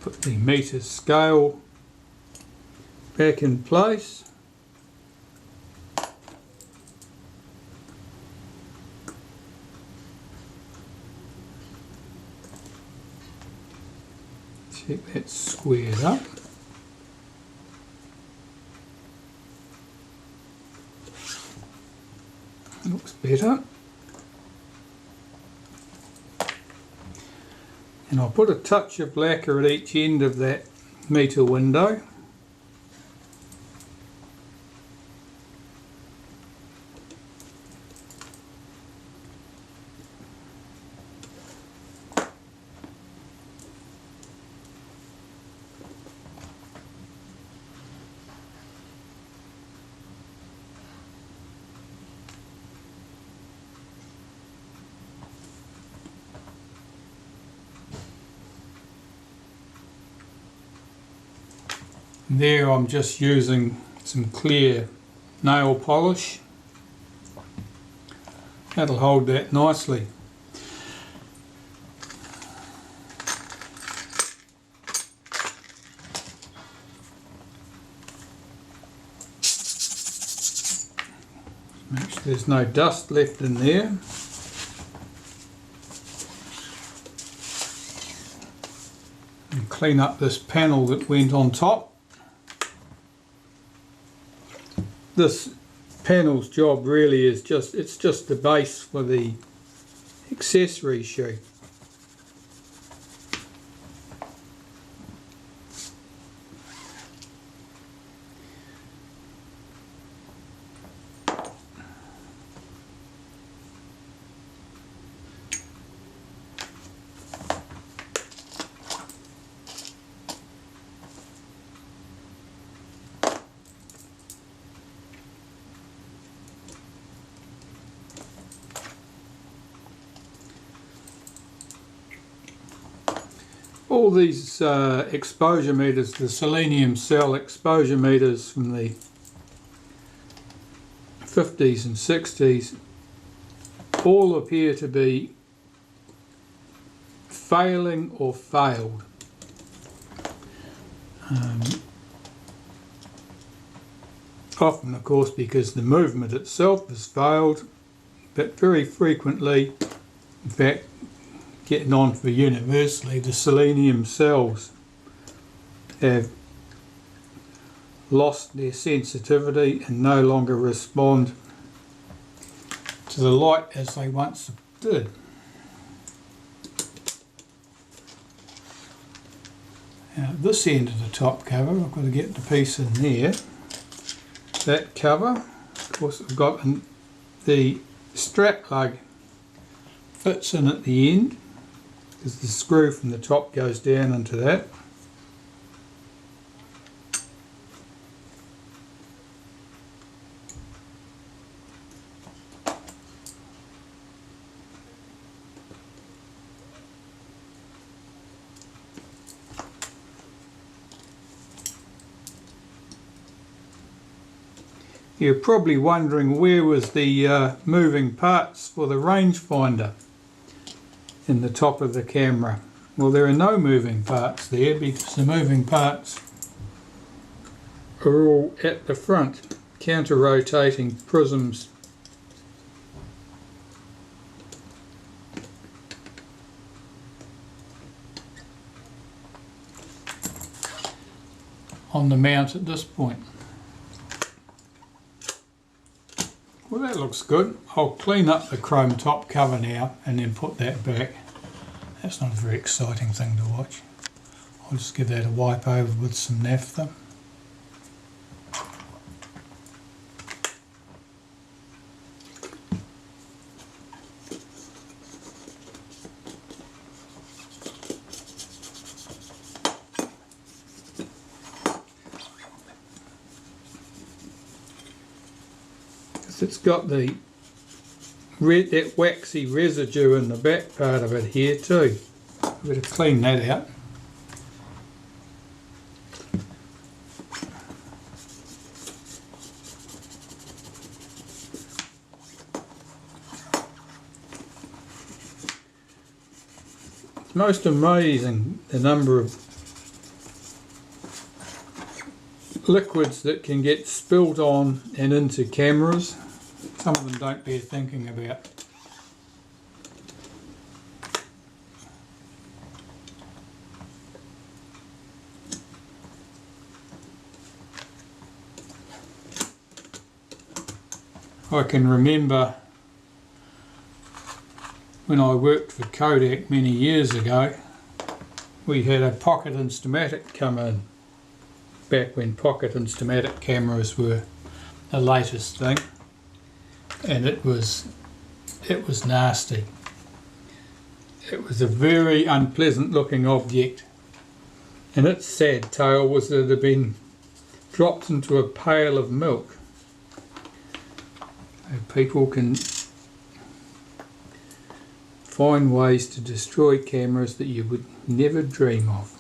Put the meter scale back in place. Check that's squared up. Looks better. And I'll put a touch of lacquer at each end of that meter window. There I'm just using some clear nail polish. That'll hold that nicely. Make sure there's no dust left in there. And clean up this panel that went on top. This panel's job really is it's just the base for the accessory shoe. All these exposure meters, the selenium cell exposure meters from the 50s and 60s, all appear to be failing or failed. Often, of course, because the movement itself has failed, but very frequently, in fact, getting on for universally, the selenium cells have lost their sensitivity and no longer respond to the light as they once did. Now at this end of the top cover, I've got to get the piece in there. That cover, of course, I've got the strap lug fits in at the end, because the screw from the top goes down into that. You're probably wondering where was the moving parts for the rangefinder in the top of the camera. Well, there are no moving parts there because the moving parts are all at the front, counter-rotating prisms. On the mount at this point. Well, that looks good. I'll clean up the chrome top cover now and then put that back. That's not a very exciting thing to watch. I'll just give that a wipe over with some naphtha. It's got that waxy residue in the back part of it here too. Better clean that out. It's most amazing the number of liquids that can get spilt on and into cameras. Some of them don't bear thinking about. I can remember when I worked for Kodak many years ago, we had a pocket instamatic come in, back when pocket instamatic cameras were the latest thing, and it was nasty. It was a very unpleasant looking object, and its sad tale was that it had been dropped into a pail of milk. People can find ways to destroy cameras that you would never dream of.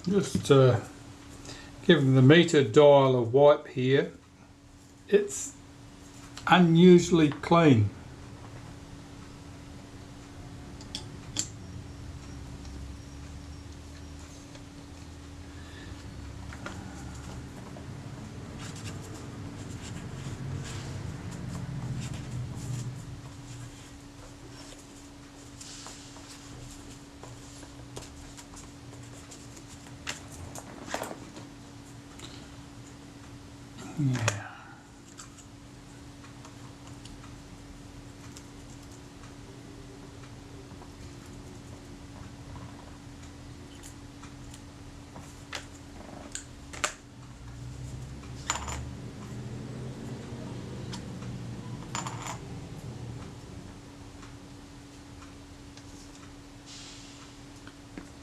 Just giving the meter dial a wipe here. It's unusually clean. Yeah.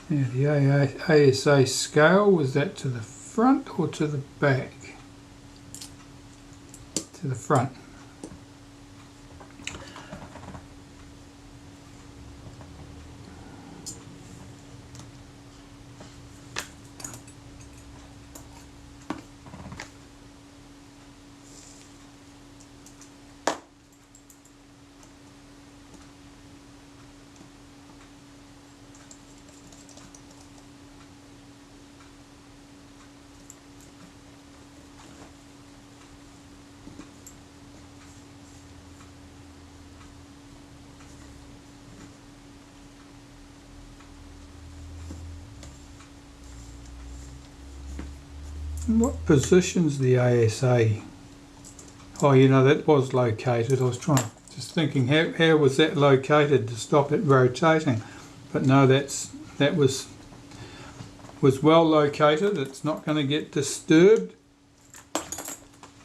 Now the ASA scale, was that to the front or to the back? To the front. What position's the ASA? Oh, you know, that was located. I was just thinking how was that located to stop it rotating? But no, that was well located. It's not going to get disturbed.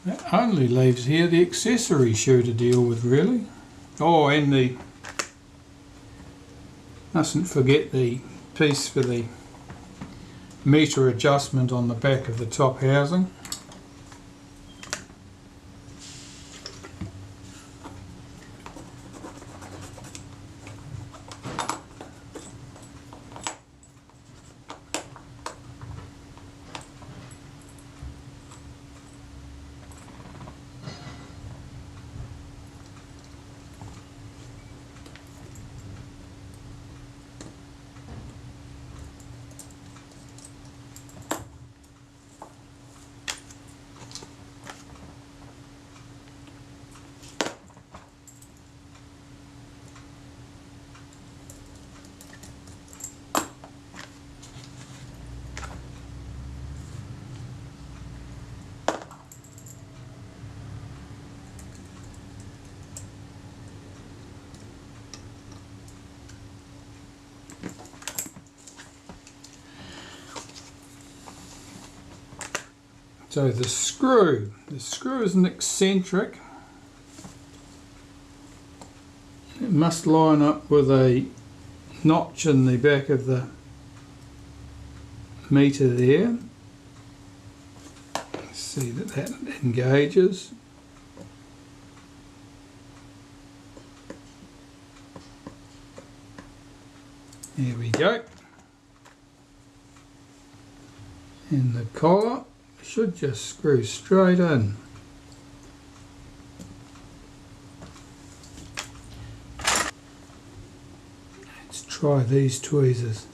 That only leaves here the accessory shoe to deal with, really. Oh, and mustn't forget the piece for the meter adjustment on the back of the top housing. So the screw is an eccentric. It must line up with a notch in the back of the meter there. See that engages. There we go. And the collar should just screw straight in. Let's try these tweezers.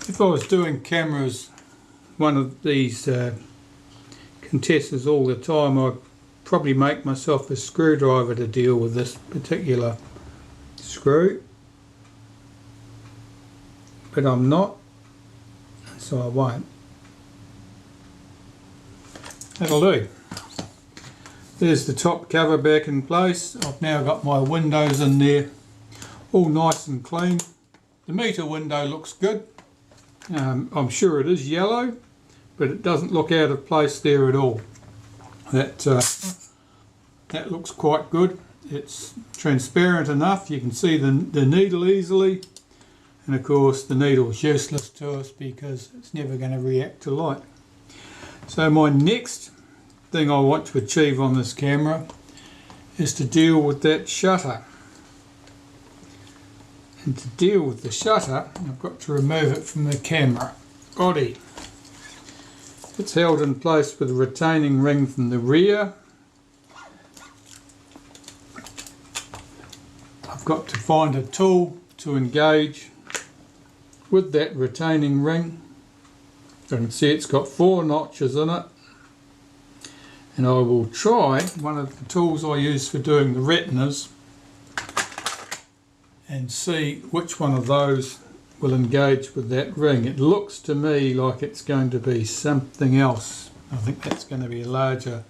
If I was doing cameras, one of these Contessas all the time, I'd probably make myself a screwdriver to deal with this particular screw, but I'm not, so I won't. That'll do. There's the top cover back in place. I've now got my windows in there all nice and clean. The meter window looks good. I'm sure it is yellow, but it doesn't look out of place there at all. That looks quite good. It's transparent enough, you can see the needle easily, and of course the needle's useless to us because it's never going to react to light. So my next thing I want to achieve on this camera is to deal with that shutter. And to deal with the shutter, I've got to remove it from the camera body. It's held in place with a retaining ring from the rear. I've got to find a tool to engage with that retaining ring. You can see it's got 4 notches in it. And I will try one of the tools I use for doing the retinas and see which one of those will engage with that ring. It looks to me like it's going to be something else. I think that's going to be a larger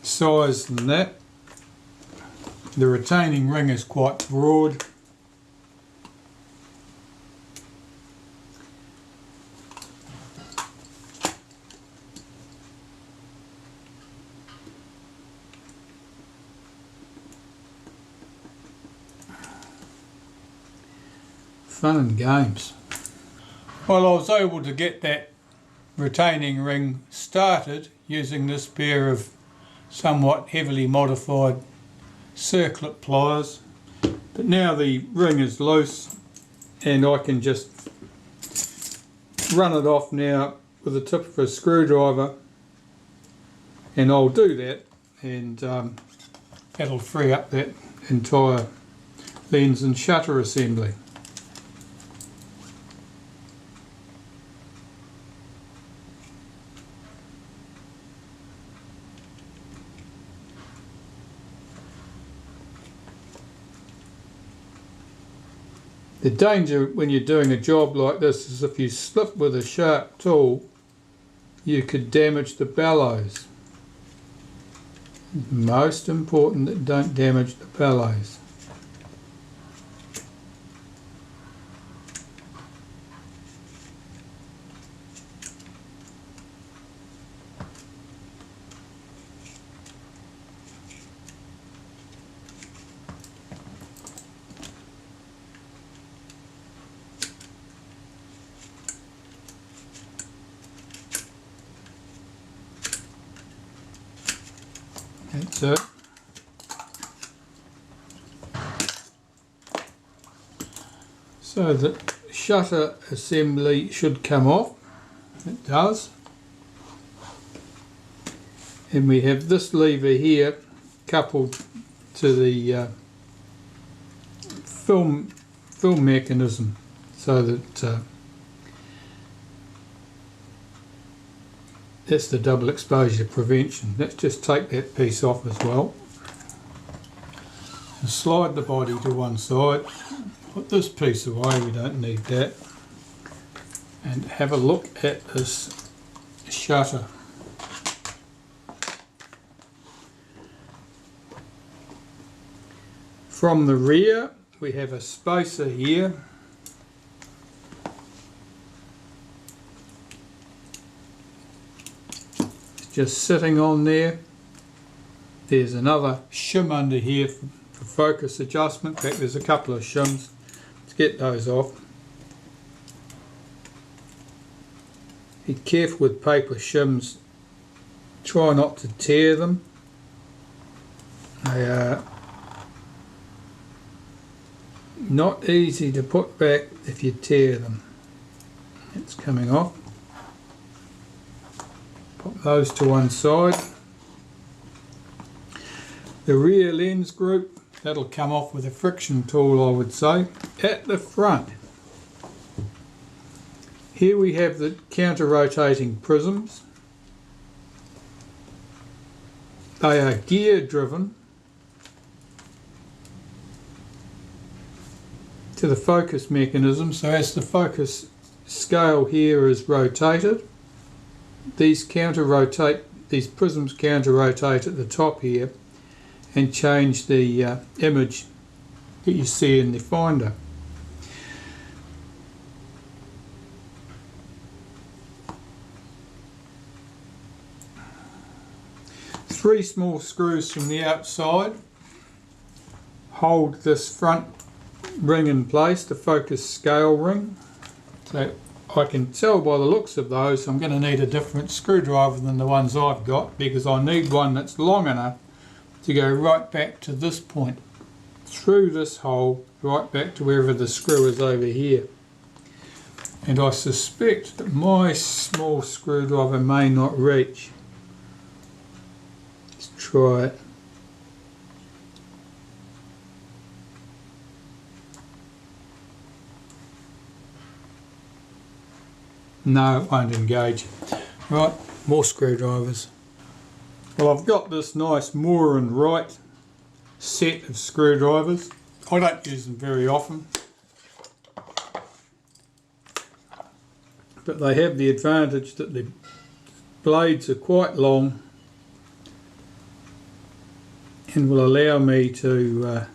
size than that. The retaining ring is quite broad. Fun and games. Well, I was able to get that retaining ring started using this pair of somewhat heavily modified circlip pliers, but now the ring is loose and I can just run it off now with the tip of a screwdriver, and I'll do that, and that'll free up that entire lens and shutter assembly. The danger when you're doing a job like this is if you slip with a sharp tool, you could damage the bellows. It's most important that don't damage the bellows. That's it. So the shutter assembly should come off. It does. And we have this lever here coupled to the film mechanism, so that that's the double exposure prevention. Let's just take that piece off as well. And slide the body to one side. Put this piece away, we don't need that. And have a look at this shutter. From the rear we have a spacer here. It's just sitting on there. There's another shim under here for focus adjustment. In fact, there's a couple of shims. Let's get those off. Be careful with paper shims. Try not to tear them. They are not easy to put back if you tear them. It's coming off. Pop those to one side. The rear lens group, that'll come off with a friction tool, I would say. At the front, here we have the counter-rotating prisms. They are gear driven to the focus mechanism, so as the focus scale here is rotated, these prisms counter-rotate at the top here and change the image that you see in the finder. Three small screws from the outside hold this front ring in place, the focus scale ring. So I can tell by the looks of those I'm going to need a different screwdriver than the ones I've got, because I need one that's long enough to go right back to this point, through this hole, right back to wherever the screw is over here. And I suspect that my small screwdriver may not reach. Let's try it. No, it won't engage. Right, more screwdrivers. Well, I've got this nice Moore and Wright set of screwdrivers. I don't use them very often, but they have the advantage that the blades are quite long and will allow me to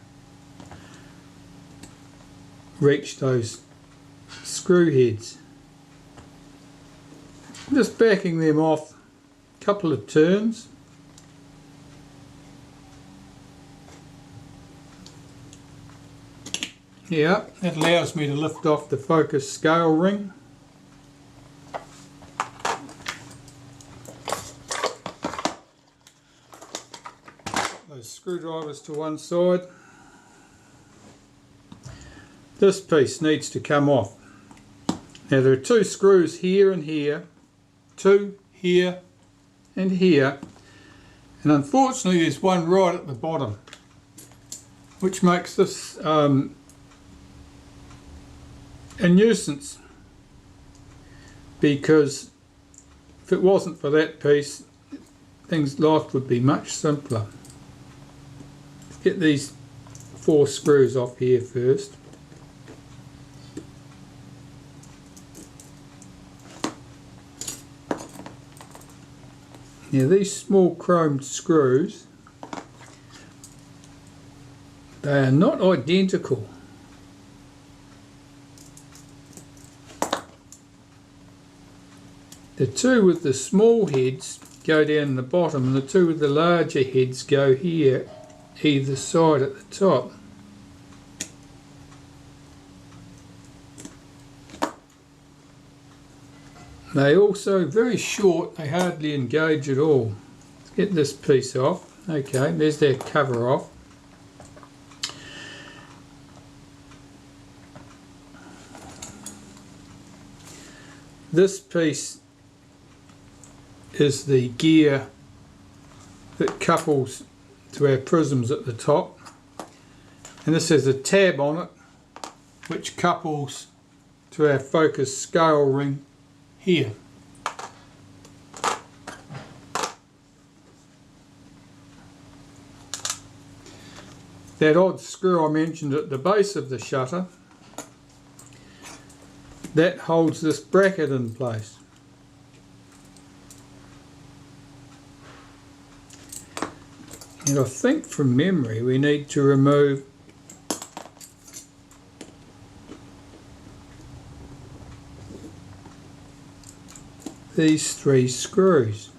reach those screw heads. Just backing them off a couple of turns. Yeah, that allows me to lift off the focus scale ring. Those screwdrivers to one side. This piece needs to come off. Now there are two screws here and here, two here and here, and unfortunately there's one right at the bottom, which makes this a nuisance, because if it wasn't for that piece, life would be much simpler. Let's get these 4 screws off here first. Now these small chromed screws, they are not identical. The two with the small heads go down the bottom, and the two with the larger heads go here, either side at the top. They also very short, they hardly engage at all. Let's get this piece off. Okay, there's their cover off. This piece is the gear that couples to our prisms at the top, and this has a tab on it which couples to our focus scale ring here. That odd screw I mentioned at the base of the shutter, that holds this bracket in place. And I think from memory we need to remove these 3 screws.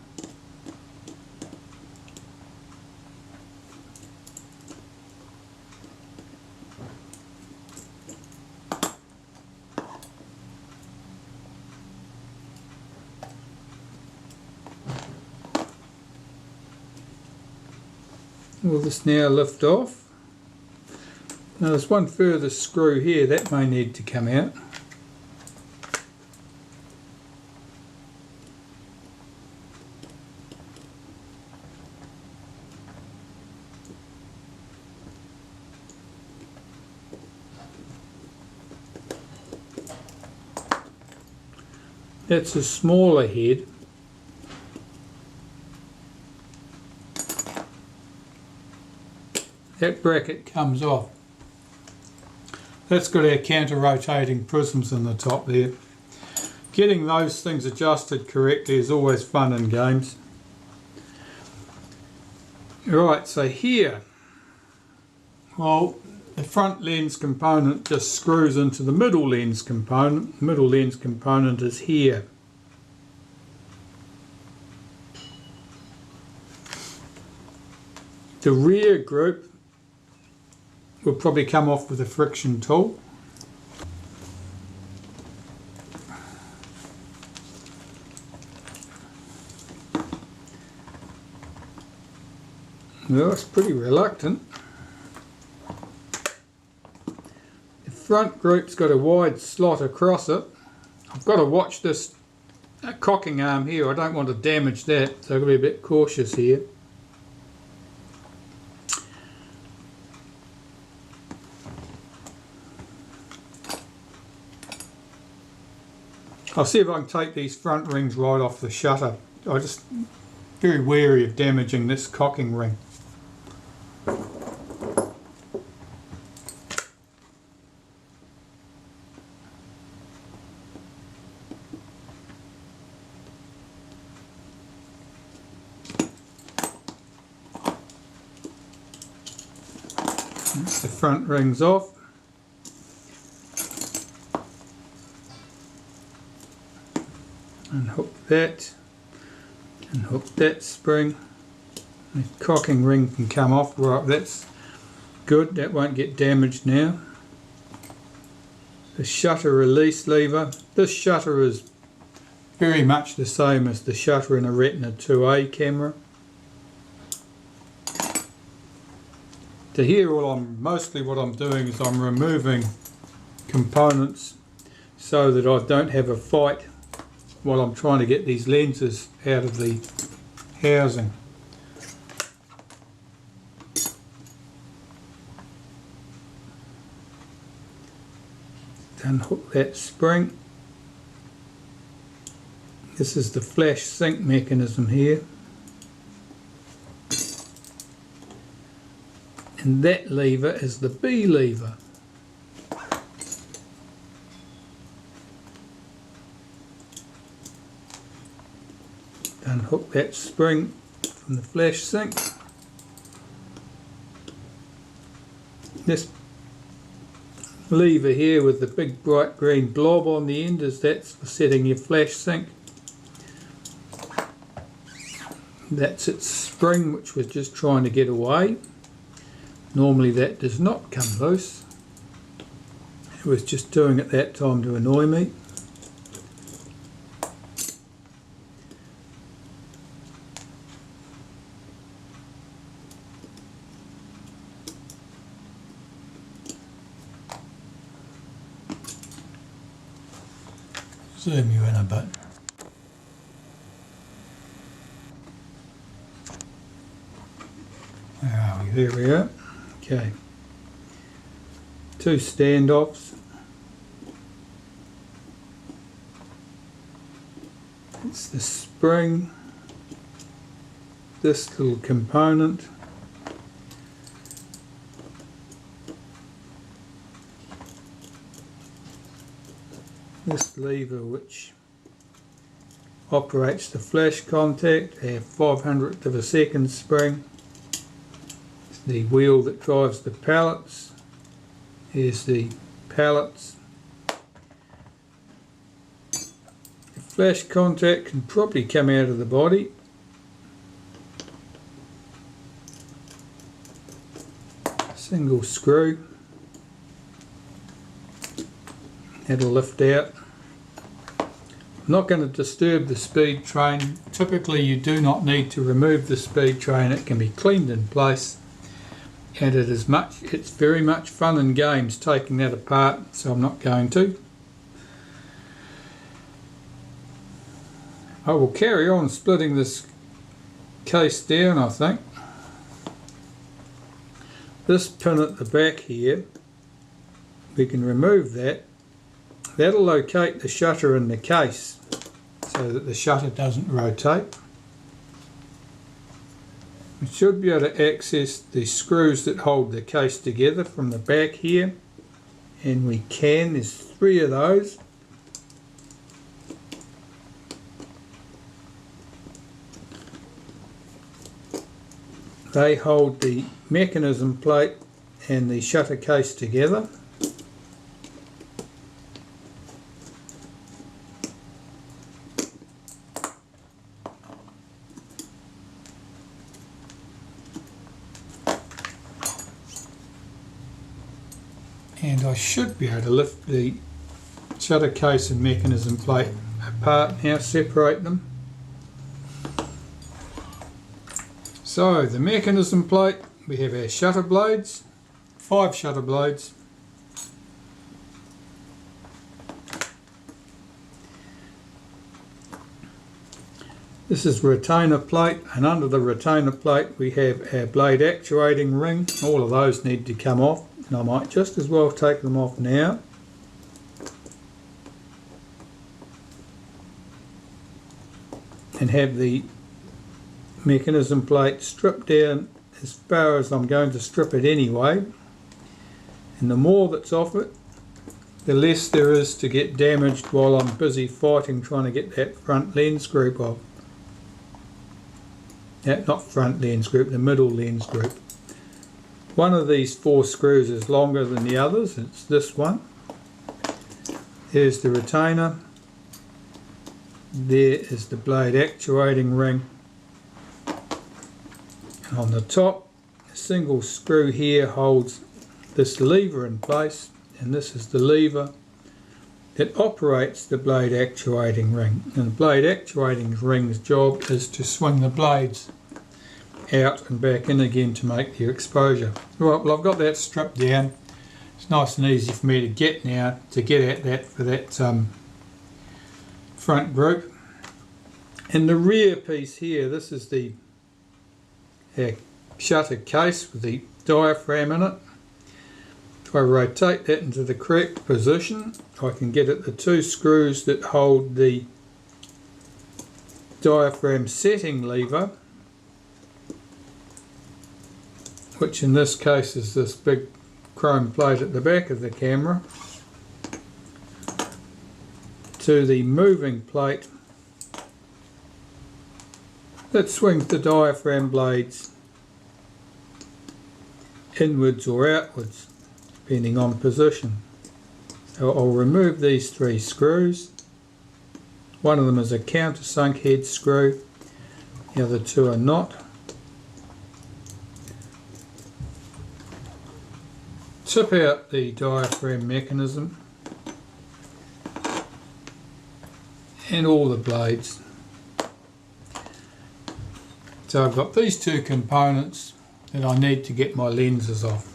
Will this now lift off? Now there's one further screw here that may need to come out. That's a smaller head. That bracket comes off. That's got our counter-rotating prisms in the top there. Getting those things adjusted correctly is always fun in games. Right, so here, well, the front lens component just screws into the middle lens component. The middle lens component is here. The rear group will probably come off with a friction tool. Well, it's pretty reluctant. The front group's got a wide slot across it. I've got to watch this cocking arm here. I don't want to damage that, so I've got to be a bit cautious here. I'll see if I can take these front rings right off the shutter. I'm just very wary of damaging this cocking ring. That's the front rings off. Unhook that, unhook that spring. The cocking ring can come off. Right, that's good, that won't get damaged now. The shutter release lever. This shutter is very much the same as the shutter in a Retina 2A camera. To here, mostly what I'm doing is I'm removing components so that I don't have a fight while I'm trying to get these lenses out of the housing. Unhook that spring. This is the flash sync mechanism here. And that lever is the B lever. Unhook that spring from the flash sync. This lever here with the big bright green blob on the end that's for setting your flash sync. That's its spring, which was just trying to get away. Normally that does not come loose. It was just doing it that time to annoy me. Zoom you in a bit. Where are we? There we are. Okay. 2 standoffs. It's the spring, this little component, this lever which operates the flash contact, a 500th of a second spring. It's the wheel that drives the pallets. Here's the pallets. The flash contact can probably come out of the body. Single screw. That'll lift out. I'm not going to disturb the speed train. Typically you do not need to remove the speed train. It can be cleaned in place, and it's very much fun and games taking that apart, so I'm not going to. I will carry on splitting this case down, I think. This pin at the back here, we can remove that. That'll locate the shutter in the case so that the shutter doesn't rotate. We should be able to access the screws that hold the case together from the back here, and we can. There's 3 of those. They hold the mechanism plate and the shutter case together. And I should be able to lift the shutter case and mechanism plate apart now, separate them. So the mechanism plate, we have our shutter blades, 5 shutter blades. This is retainer plate, and under the retainer plate we have our blade actuating ring. All of those need to come off, and I might just as well take them off now. And have the mechanism plate stripped down as far as I'm going to strip it anyway. And the more that's off it, the less there is to get damaged while I'm busy fighting trying to get that front lens group off. Not front lens group, the middle lens group. One of these 4 screws is longer than the others. It's this one. There's the retainer. There is the blade actuating ring. And on the top, a single screw here holds this lever in place, and this is the lever that operates the blade actuating ring. And the blade actuating ring's job is to swing the blades out and back in again to make the exposure. Right, well, I've got that stripped down. It's nice and easy for me to get now, to get at that for that front group. And the rear piece here, this is the shutter case with the diaphragm in it. If I rotate that into the correct position, I can get at the 2 screws that hold the diaphragm setting lever, which in this case is this big chrome plate at the back of the camera, to the moving plate that swings the diaphragm blades inwards or outwards depending on position. So I'll remove these 3 screws. One of them is a countersunk head screw, the other 2 are not. Tip out the diaphragm mechanism and all the blades. So I've got these 2 components that I need to get my lenses off.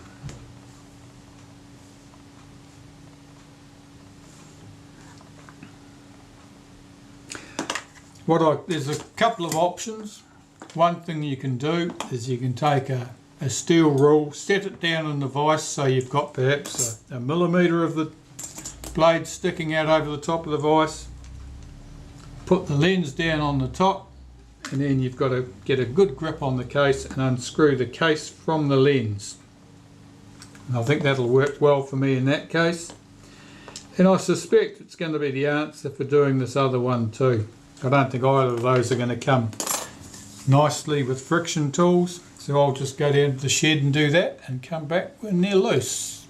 There's a couple of options. One thing you can do is you can take a steel rule, set it down in the vise so you've got perhaps a millimetre of the blade sticking out over the top of the vise. Put the lens down on the top, and then you've got to get a good grip on the case and unscrew the case from the lens. And I think that'll work well for me in that case. And I suspect it's going to be the answer for doing this other one too. I don't think either of those are going to come nicely with friction tools, so I'll just go down to the shed and do that and come back when they're loose.